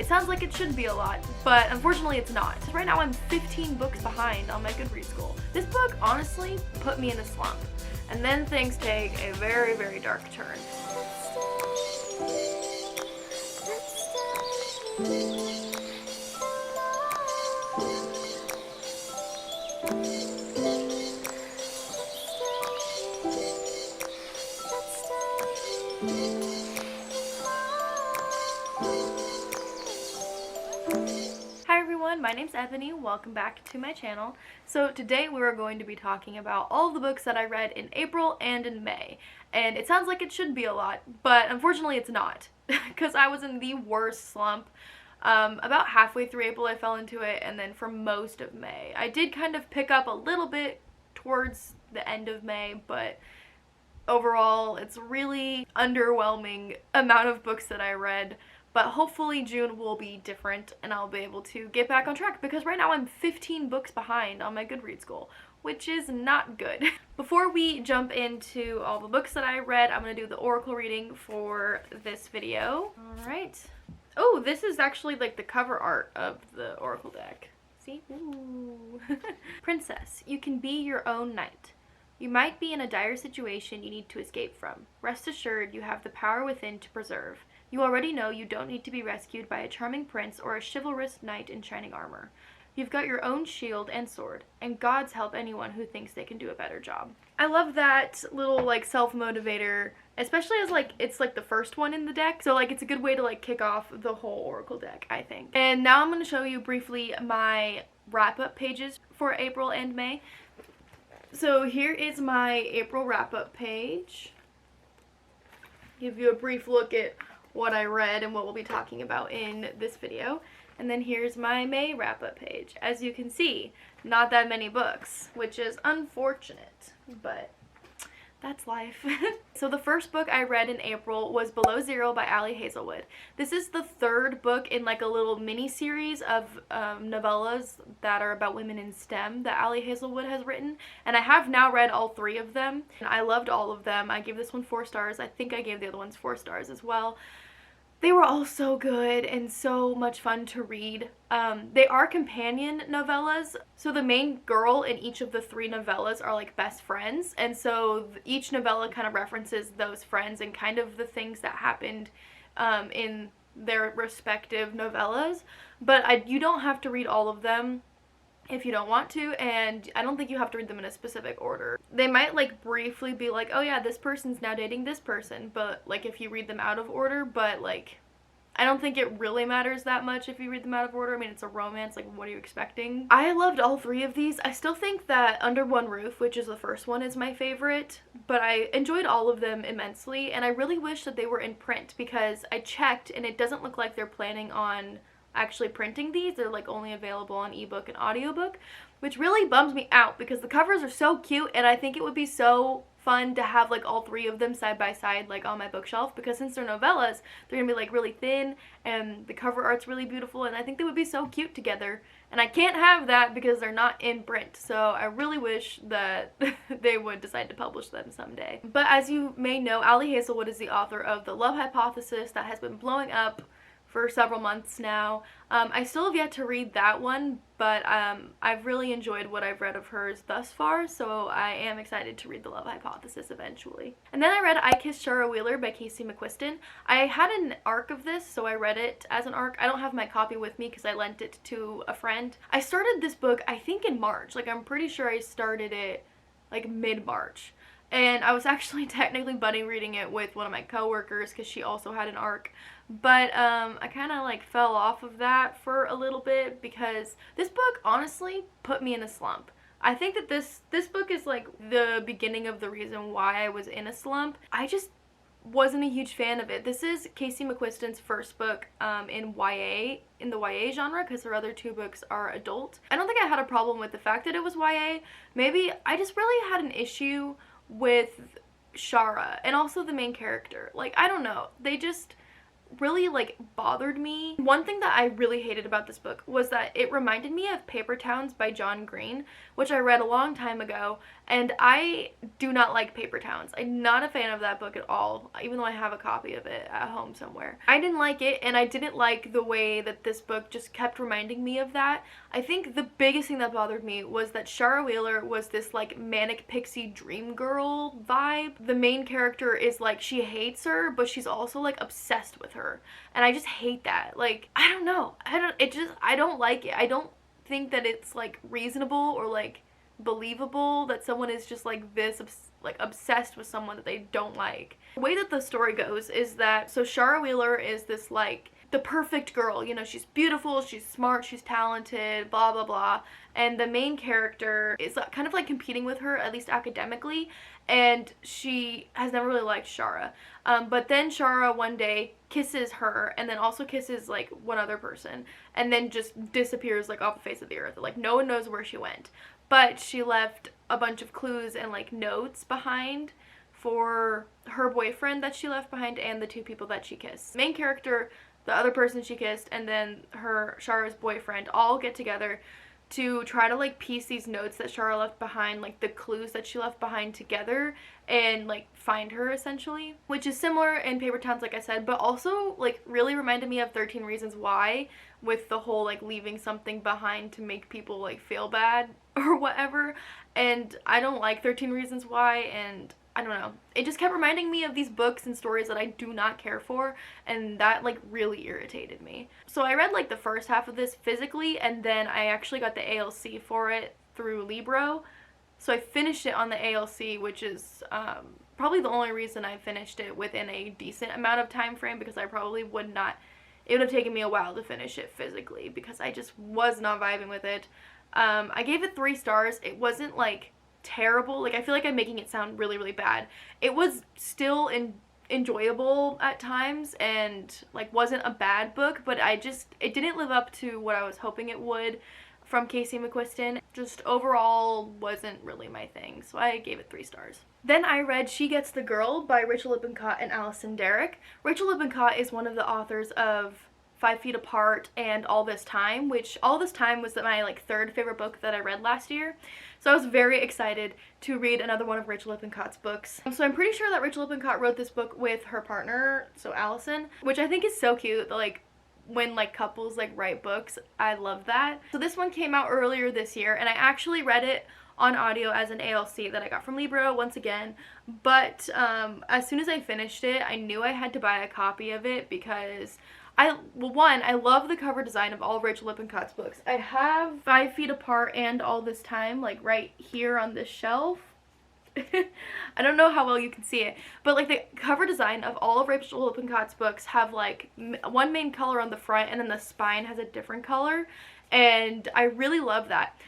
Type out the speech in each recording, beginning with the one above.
sounds like it should be a lot, but unfortunately it's not. Right now I'm 15 books behind on my Goodreads goal. This book honestly put me in a slump, and then things take a very, very dark turn. Hi everyone, my name's Ebony. Welcome back to my channel. So today we are going to be talking about all the books that I read in April and in May. And it sounds like it should be a lot, but unfortunately it's not, because I was in the worst slump. About halfway through April I fell into it, and then for most of May. I did kind of pick up a little bit towards the end of May, but overall it's really underwhelming amount of books that I read. But hopefully June will be different and I'll be able to get back on track, because right now I'm 15 books behind on my Goodreads goal, which is not good. Before we jump into all the books that I read, I'm going to do the oracle reading for this video. Alright. Oh, this is actually like the cover art of the oracle deck. See? Ooh. Princess, you can be your own knight. You might be in a dire situation you need to escape from. Rest assured you have the power within to preserve. You already know you don't need to be rescued by a charming prince or a chivalrous knight in shining armor. You've got your own shield and sword, and gods help anyone who thinks they can do a better job. I love that little like self-motivator, especially as like it's like the first one in the deck, so like it's a good way to like kick off the whole oracle deck, I think. And now I'm going to show you briefly my wrap-up pages for April and May. So here is my April wrap-up page. Give you a brief look at what I read and what we'll be talking about in this video. And then here's my May wrap-up page. As you can see, not that many books, which is unfortunate, but that's life. So the first book I read in April was Below Zero by Ali Hazelwood. This is the third book in like a little mini-series of novellas that are about women in STEM that Ali Hazelwood has written. And I have now read all three of them. And I loved all of them. I gave this one 4 stars. I think I gave the other ones 4 stars as well. They were all so good and so much fun to read. They are companion novellas, so the main girl in each of the 3 novellas are like best friends, and so each novella kind of references those friends and kind of the things that happened in their respective novellas. But you don't have to read all of them if you don't want to, and I don't think you have to read them in a specific order. They might like briefly be like, oh yeah, this person's now dating this person, but like if you read them out of order, but like I don't think it really matters that much if you read them out of order. I mean, it's a romance, like what are you expecting? I loved all 3 of these. I still think that Under One Roof, which is the first one, is my favorite, but I enjoyed all of them immensely, and I really wish that they were in print, because I checked and it doesn't look like they're planning on actually printing these. They're like only available on ebook and audiobook, which really bums me out because the covers are so cute, and I think it would be so fun to have like all 3 of them side by side like on my bookshelf, because since they're novellas, they're gonna be like really thin and the cover art's really beautiful, and I think they would be so cute together, and I can't have that because they're not in print. So I really wish that they would decide to publish them someday. But as you may know, Ali Hazelwood is the author of The Love Hypothesis that has been blowing up for several months now. I still have yet to read that one, but I've really enjoyed what I've read of hers thus far, so I am excited to read The Love Hypothesis eventually. And then I read I Kissed Shara Wheeler by Casey McQuiston. I had an arc of this, so I read it as an arc. I don't have my copy with me because I lent it to a friend. I started this book, I think in March. Like, I'm pretty sure I started it like mid-March. And I was actually technically buddy reading it with one of my coworkers because she also had an arc. But I kind of like fell off of that for a little bit because this book honestly put me in a slump. I think that this book is like the beginning of the reason why I was in a slump. I just wasn't a huge fan of it. This is Casey McQuiston's first book in the YA genre, because her other 2 books are adult. I don't think I had a problem with the fact that it was YA. Maybe I just really had an issue with Shara and also the main character. Like, I don't know, they just really like bothered me. One thing that I really hated about this book was that it reminded me of Paper Towns by John Green, which I read a long time ago, and I do not like Paper Towns. I'm not a fan of that book at all, even though I have a copy of it at home somewhere. I didn't like it, and I didn't like the way that this book just kept reminding me of that. I think the biggest thing that bothered me was that Shara Wheeler was this like manic pixie dream girl vibe. The main character is like, she hates her, but she's also like obsessed with her, and I just hate that. Like, I don't know, I don't like it. I don't think that it's like reasonable or like believable that someone is just like this like obsessed with someone that they don't like. The way that the story goes is that, so Shara Wheeler is this like the perfect girl, you know, she's beautiful, she's smart, she's talented, blah blah blah, and the main character is kind of like competing with her, at least academically, and she has never really liked Shara. But then Shara one day kisses her, and then also kisses like one other person, and then just disappears like off the face of the earth. Like, no one knows where she went, but she left a bunch of clues and like notes behind for her boyfriend that she left behind and the two people that she kissed. The main character, the other person she kissed, and then Shara's boyfriend all get together to try to like piece these notes that Shara left behind, like the clues that she left behind, together and like find her, essentially. Which is similar in Paper Towns, like I said, but also like really reminded me of 13 Reasons Why, with the whole like leaving something behind to make people like feel bad or whatever. And I don't like 13 Reasons Why, and I don't know, it just kept reminding me of these books and stories that I do not care for, and that like really irritated me. So I read like the first half of this physically, and then I actually got the ALC for it through Libro. So I finished it on the ALC, which is probably the only reason I finished it within a decent amount of time frame, because I probably would not, it would have taken me a while to finish it physically because I just was not vibing with it. I gave it 3 stars. It wasn't like terrible. Like, I feel like I'm making it sound really, really bad. It was still enjoyable at times, and like wasn't a bad book, but it didn't live up to what I was hoping it would from Casey McQuiston. Just overall wasn't really my thing, so I gave it 3 stars. Then I read She Gets the Girl by Rachel Lippincott and Allison Derrick. Rachel Lippincott is one of the authors of 5 Feet Apart and All This Time, which All This Time was my like 3rd favorite book that I read last year. So I was very excited to read another one of Rachel Lippincott's books. So I'm pretty sure that Rachel Lippincott wrote this book with her partner, so Allison, which I think is so cute. Like, when like couples like write books, I love that. So this one came out earlier this year, and I actually read it on audio as an ALC that I got from Libro once again, but as soon as I finished it, I knew I had to buy a copy of it because one, I love the cover design of all of Rachel Lippincott's books. I have 5 Feet Apart and All This Time like right here on this shelf. I don't know how well you can see it, but like the cover design of all of Rachel Lippincott's books have like one main color on the front, and then the spine has a different color, and I really love that.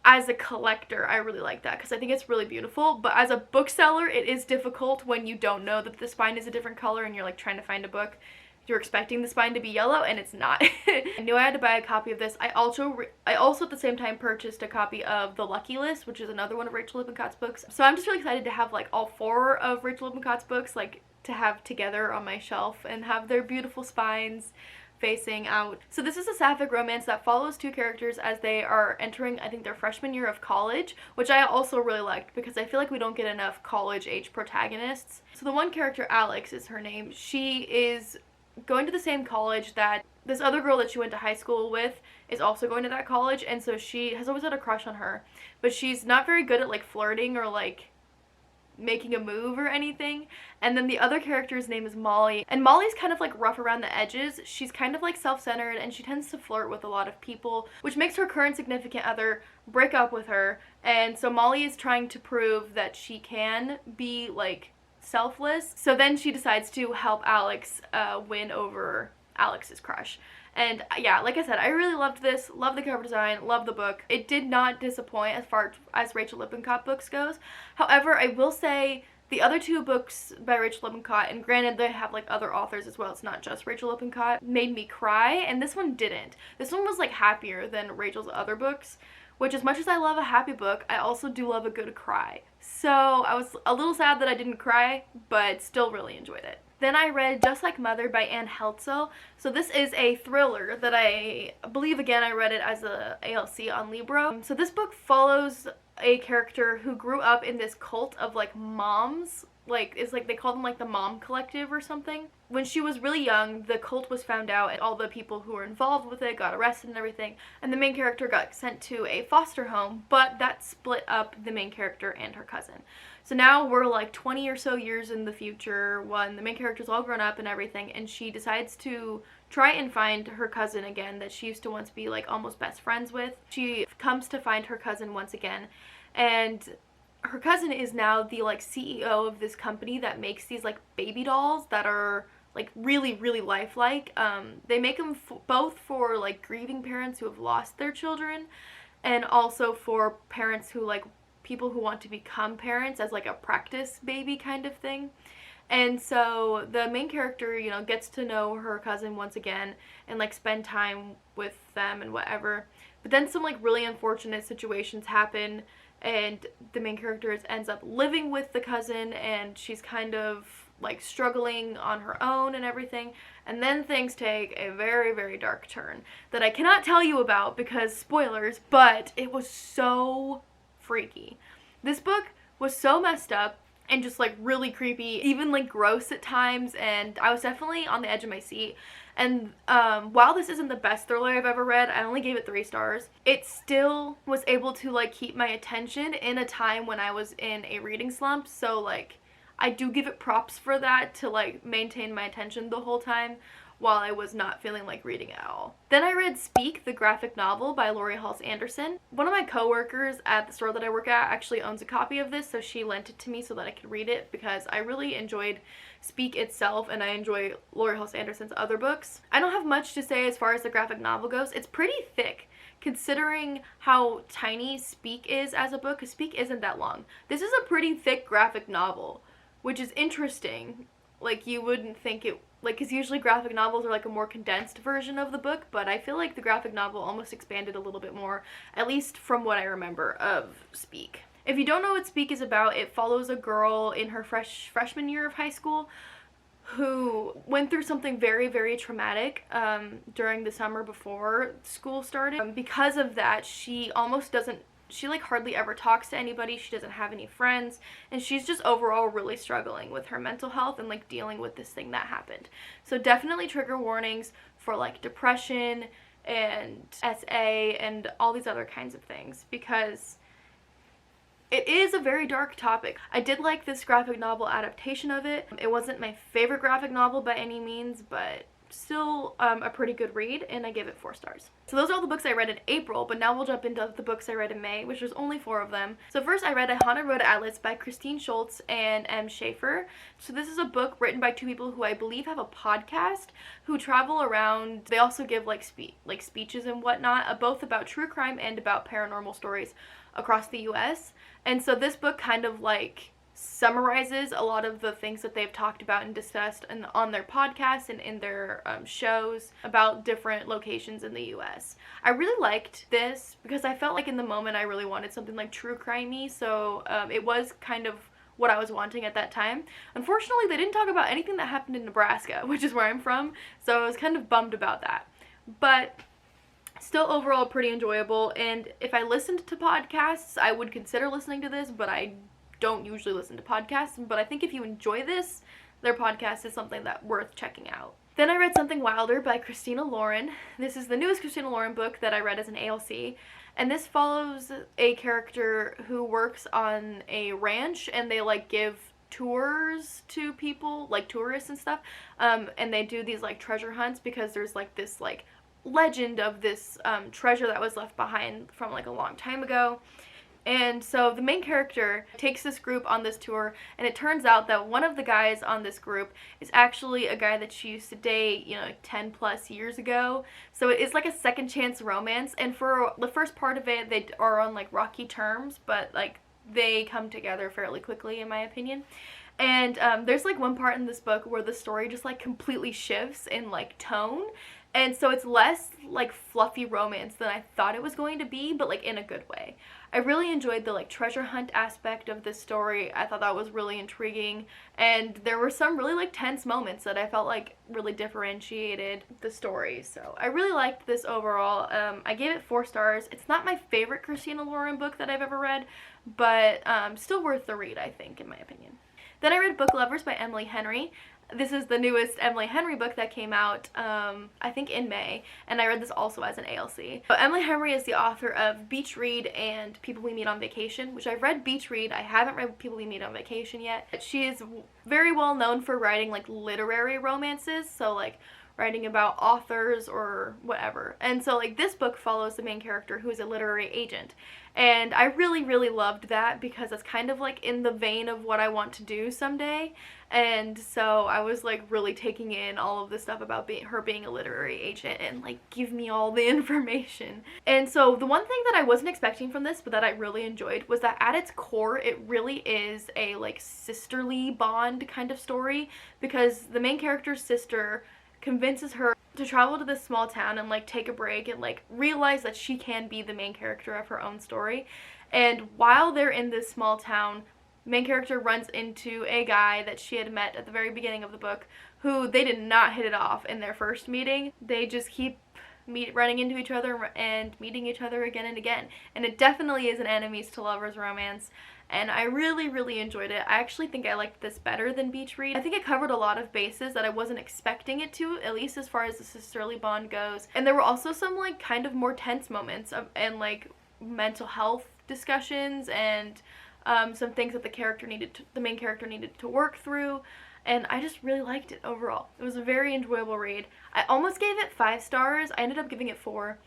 As a collector, I really like that because I think it's really beautiful, but as a bookseller, it is difficult when you don't know that the spine is a different color and you're like trying to find a book. You're expecting the spine to be yellow, and it's not. I knew I had to buy a copy of this. I also at the same time purchased a copy of The Lucky List, which is another one of Rachel Lippincott's books. So I'm just really excited to have like all 4 of Rachel Lippincott's books like to have together on my shelf and have their beautiful spines facing out. So this is a sapphic romance that follows 2 characters as they are entering, I think, their freshman year of college, which I also really liked because I feel like we don't get enough college-age protagonists. So the one character, Alex is her name, she is going to the same college that this other girl that she went to high school with is also going to that college, and so she has always had a crush on her, but she's not very good at like flirting or like making a move or anything. And then the other character's name is Molly, and Molly's kind of like rough around the edges. She's kind of like self-centered, and she tends to flirt with a lot of people, which makes her current significant other break up with her. And so Molly is trying to prove that she can be like selfless. So then she decides to help Alex win over Alex's crush. And yeah, like I said, I really loved this, loved the cover design, loved the book. It did not disappoint as far as Rachel Lippincott books goes. However, I will say the other 2 books by Rachel Lippincott, and granted they have like other authors as well, it's not just Rachel Lippincott, made me cry, and this one didn't. This one was like happier than Rachel's other books, which, as much as I love a happy book, I also do love a good cry. So I was a little sad that I didn't cry, but still really enjoyed it. Then I read Just Like Mother by Anne Heltzel. So this is a thriller that I believe, again, I read it as a ALC on Libro. So this book follows a character who grew up in this cult of like moms. Like, it's like they call them like the Mom Collective or something. When she was really young, the cult was found out and all the people who were involved with it got arrested and everything. And the main character got sent to a foster home, but that split up the main character and her cousin. So now we're like 20 or so years in the future when the main character's all grown up and everything, and she decides to try and find her cousin again that she used to once be like almost best friends with. She comes to find her cousin once again, and her cousin is now the like CEO of this company that makes these like baby dolls that are like really, really lifelike. They make them both for like grieving parents who have lost their children, and also for parents who like people who want to become parents as like a practice baby kind of thing. And so the main character, you know, gets to know her cousin once again and like spend time with them and whatever. But then some like really unfortunate situations happen, and the main character ends up living with the cousin, and she's kind of like struggling on her own and everything. And then things take a very, very dark turn that I cannot tell you about because spoilers, but it was so freaky. This book was so messed up and just like really creepy, even like gross at times, and I was definitely on the edge of my seat. And while this isn't the best thriller I've ever read, I only gave it 3 stars, it still was able to like keep my attention in a time when I was in a reading slump. So like I do give it props for that, to like maintain my attention the whole time while I was not feeling like reading at all. Then I read Speak, the graphic novel by Laurie Halse Anderson. One of my coworkers at the store that I work at actually owns a copy of this, so she lent it to me so that I could read it because I really enjoyed Speak itself, and I enjoy Laurie Halse Anderson's other books. I don't have much to say as far as the graphic novel goes. It's pretty thick considering how tiny Speak is as a book, because Speak isn't that long. This is a pretty thick graphic novel, which is interesting. Like, you wouldn't think it, like, because usually graphic novels are like a more condensed version of the book, but I feel like the graphic novel almost expanded a little bit more, at least from what I remember of Speak. If you don't know what Speak is about, it follows a girl in her freshman year of high school who went through something very, very traumatic during the summer before school started. Because of that, she like hardly ever talks to anybody. She doesn't have any friends, and she's just overall really struggling with her mental health and like dealing with this thing that happened. So definitely trigger warnings for like depression and SA and all these other kinds of things, because it is a very dark topic. I did like this graphic novel adaptation of it. It wasn't my favorite graphic novel by any means, but still a pretty good read, and I give it 4 stars. So those are all the books I read in April, but now we'll jump into the books I read in May, which was only 4 of them. So first I read A Haunted Road Atlas by Christine Schultz and M. Schaefer. So this is a book written by 2 people who I believe have a podcast, who travel around. They also give like speeches and whatnot, both about true crime and about paranormal stories across the US. And so this book kind of like summarizes a lot of the things that they've talked about and discussed on their podcasts and in their shows about different locations in the US. I really liked this because I felt like in the moment I really wanted something like true crimey, so it was kind of what I was wanting at that time. Unfortunately, they didn't talk about anything that happened in Nebraska, which is where I'm from, so I was kind of bummed about that. But still overall pretty enjoyable, and if I listened to podcasts, I would consider listening to this, but I don't usually listen to podcasts. But I think if you enjoy this, their podcast is something that's worth checking out. Then I read Something Wilder by Christina Lauren. This is the newest Christina Lauren book that I read as an ALC, and this follows a character who works on a ranch, and they like give tours to people, like tourists and stuff, and they do these like treasure hunts because there's like this like legend of this treasure that was left behind from like a long time ago. And so the main character takes this group on this tour, and it turns out that one of the guys on this group is actually a guy that she used to date, 10 plus years ago. So it's like a second chance romance, and for the first part of it, they are on like rocky terms, but like they come together fairly quickly, in my opinion. And there's like one part in this book where the story just like completely shifts in like tone, And so it's less like fluffy romance than I thought it was going to be, but like in a good way. I really enjoyed the like treasure hunt aspect of this story. I thought that was really intriguing, and there were some really like tense moments that I felt like really differentiated the story. So I really liked this overall. I gave it 4 stars. It's not my favorite Christina Lauren book that I've ever read, but still worth the read, I think, in my opinion. Then I read Booklovers by Emily Henry. This is the newest Emily Henry book that came out, I think in May, and I read this also as an ALC. So Emily Henry is the author of Beach Read and People We Meet on Vacation, which I've read Beach Read. I haven't read People We Meet on Vacation yet. She is very well known for writing like literary romances, so like writing about authors or whatever. And so like this book follows the main character who is a literary agent. And I really, really loved that because it's kind of like in the vein of what I want to do someday. And so I was like really taking in all of the stuff about her being a literary agent and like give me all the information. And so the one thing that I wasn't expecting from this but that I really enjoyed was that at its core it really is a like sisterly bond kind of story, because the main character's sister convinces her to travel to this small town and like take a break and like realize that she can be the main character of her own story. And while they're in this small town, main character runs into a guy that she had met at the very beginning of the book, who they did not hit it off in their first meeting. They just keep running into each other and meeting each other again and again. And it definitely is an enemies to lovers romance. And I really, really enjoyed it. I actually think I liked this better than Beach Read. I think it covered a lot of bases that I wasn't expecting it to, at least as far as the sisterly bond goes. And there were also some like kind of more tense moments and like mental health discussions and some things that the main character needed to work through. And I just really liked it overall. It was a very enjoyable read. I almost gave it 5 stars. I ended up giving it 4.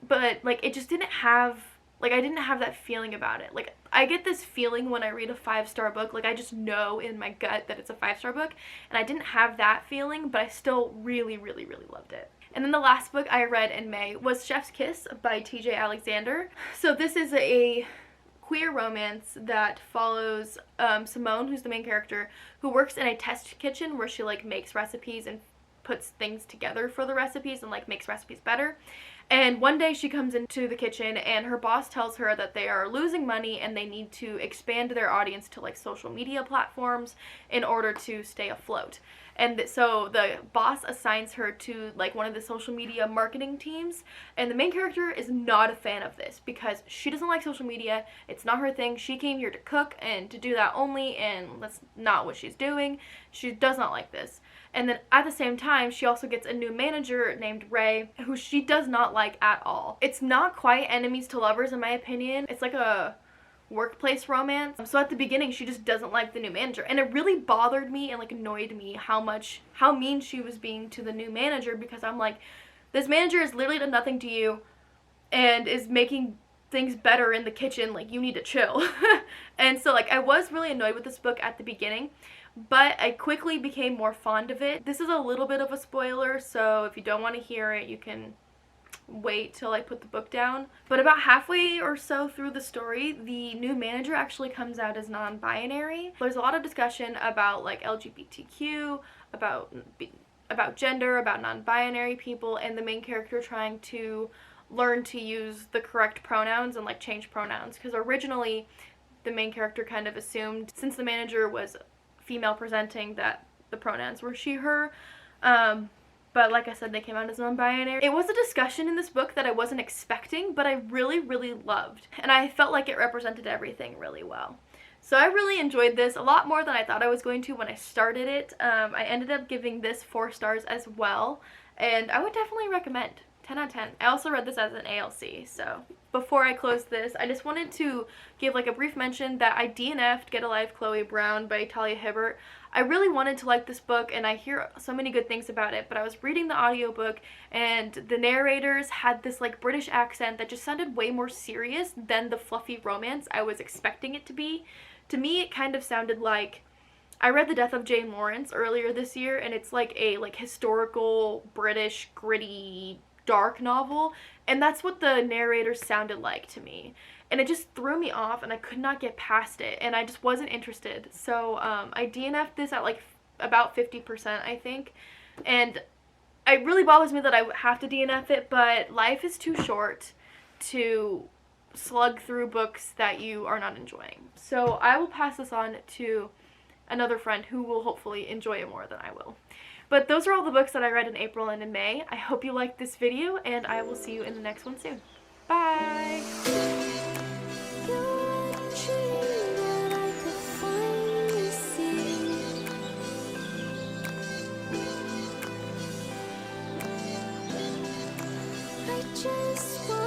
But like it just didn't have, like I didn't have that feeling about it. Like I get this feeling when I read a 5-star book, like I just know in my gut that it's a 5-star book, and I didn't have that feeling, but I still really, really, really loved it. And then the last book I read in May was Chef's Kiss by TJ Alexander. So this is a queer romance that follows Simone, who's the main character, who works in a test kitchen where she like makes recipes and puts things together for the recipes and like makes recipes better. And one day she comes into the kitchen and her boss tells her that they are losing money and they need to expand their audience to like social media platforms in order to stay afloat. And so the boss assigns her to like one of the social media marketing teams, and the main character is not a fan of this because she doesn't like social media. It's not her thing. She came here to cook and to do that only, and that's not what she's doing. She does not like this. And then at the same time, she also gets a new manager named Ray, who she does not like at all. It's not quite enemies to lovers in my opinion. It's like a workplace romance. So at the beginning, she just doesn't like the new manager, and it really bothered me and like annoyed me how mean she was being to the new manager, because I'm like, this manager has literally done nothing to you and is making things better in the kitchen. Like, you need to chill. And so like I was really annoyed with this book at the beginning, but I quickly became more fond of it. This is a little bit of a spoiler, so if you don't want to hear it, you can wait till I put the book down. But about halfway or so through the story, the new manager actually comes out as non-binary. There's a lot of discussion about like LGBTQ, about gender, about non-binary people, and the main character trying to learn to use the correct pronouns and like change pronouns, because originally the main character kind of assumed, since the manager was female presenting, that the pronouns were she, her. But like I said, they came out as non-binary. It was a discussion in this book that I wasn't expecting, but I really, really loved. And I felt like it represented everything really well. So I really enjoyed this a lot more than I thought I was going to when I started it. I ended up giving this 4 stars as well, and I would definitely recommend. 10 out of 10. I also read this as an ALC, so before I close this, I just wanted to give like a brief mention that I DNF'd Get a Life Chloe Brown by Talia Hibbert. I really wanted to like this book, and I hear so many good things about it, but I was reading the audiobook and the narrators had this like British accent that just sounded way more serious than the fluffy romance I was expecting it to be. To me, it kind of sounded like, I read The Death of Jane Lawrence earlier this year, and it's like a historical British gritty dark novel, and that's what the narrator sounded like to me, and it just threw me off and I could not get past it, and I just wasn't interested. So I DNF'd this at like about 50%, I think, and it really bothers me that I have to DNF it, but life is too short to slug through books that you are not enjoying. So I will pass this on to another friend who will hopefully enjoy it more than I will. But those are all the books that I read in April and in May. I hope you liked this video, and I will see you in the next one soon. Bye! Just